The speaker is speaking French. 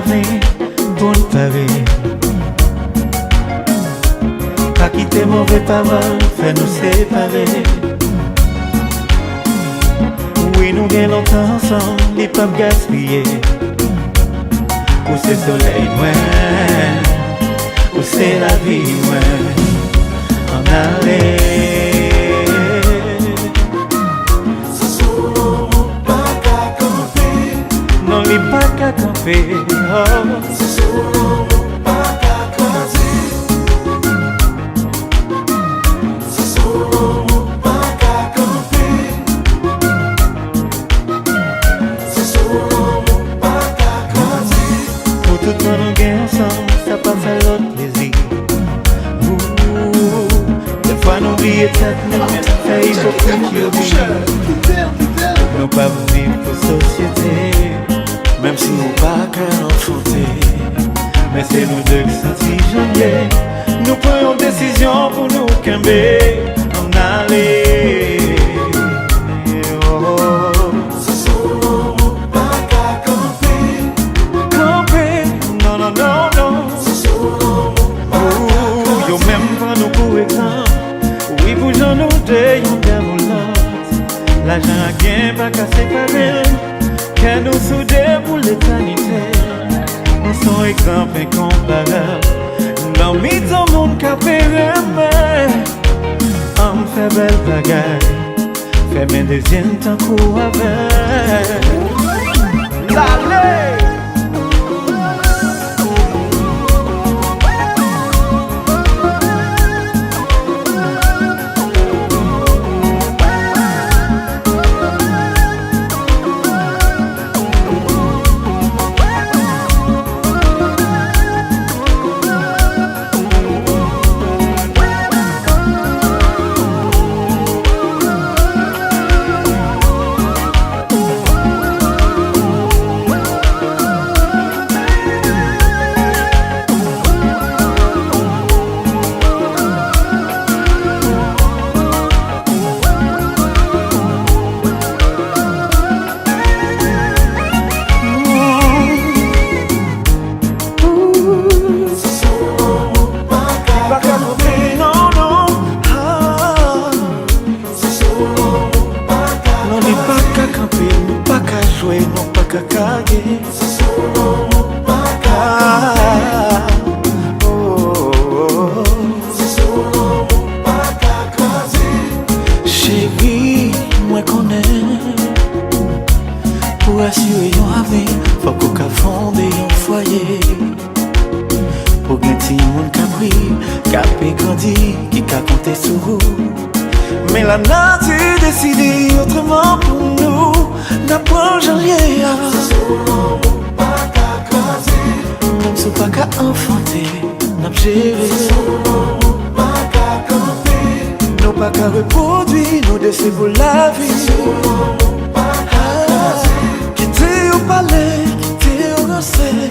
venir pour nous parler. Pas quitter mauvais paroles, fait nous séparer. Oui, nous gagnons longtemps ensemble, les pas gaspiller. Où c'est le soleil, où c'est la vie, en aller. Non, les pas qu'à camper, c'est sur l'eau, pas qu'à croiser. C'est sur l'eau, pas qu'à camper. C'est sur l'eau, pas qu'à croiser. Pour tout le monde en gagne ensemble, ça passe à l'autre plaisir. Des fois nous oublions tête, ça y faut que nous pas vivre pour société. Même si nous pas qu'un enchanté, mais c'est nous deux qui sentis jamais. Nous prenons décision pour nous camber, en aller. C'est sur l'eau, pas qu'à camper. Camper, non, non, non, non. C'est sur l'eau, pas qu'à croiser. Yo même pas nous pour exemple. Oui, pour j'en nous deux, yon dévolante. L'argent a bien pas qu'à séparer. Qu'elle nous soude pour l'éternité. Nous sommes exemples incomparables. Dans le dans monde qu'a fait on fait belle bagaille. Fait mes deuxièmes temps qu'on avec. Allez! C'est sur l'eau, pas qu'à c'est sur l'eau, pas qu'à croiser. Chérie, moi connais. Pour assurer un avenir, faut qu'on fonde un foyer. Pour gagner mon capri, capé grandi, qui qu'a compté sur vous. Mais la nature décide autrement pour nous. N'apprends jamais. C'est sur l'eau, pas qu'à croiser. Même si pas qu'à enfanter, n'a géré. C'est sur l'eau, pas qu'à camper. Nous pas qu'à reproduire, nous décès pour la vie. C'est sur l'eau, pas qu'à croiser. Quitter au palais, quitter au conseil.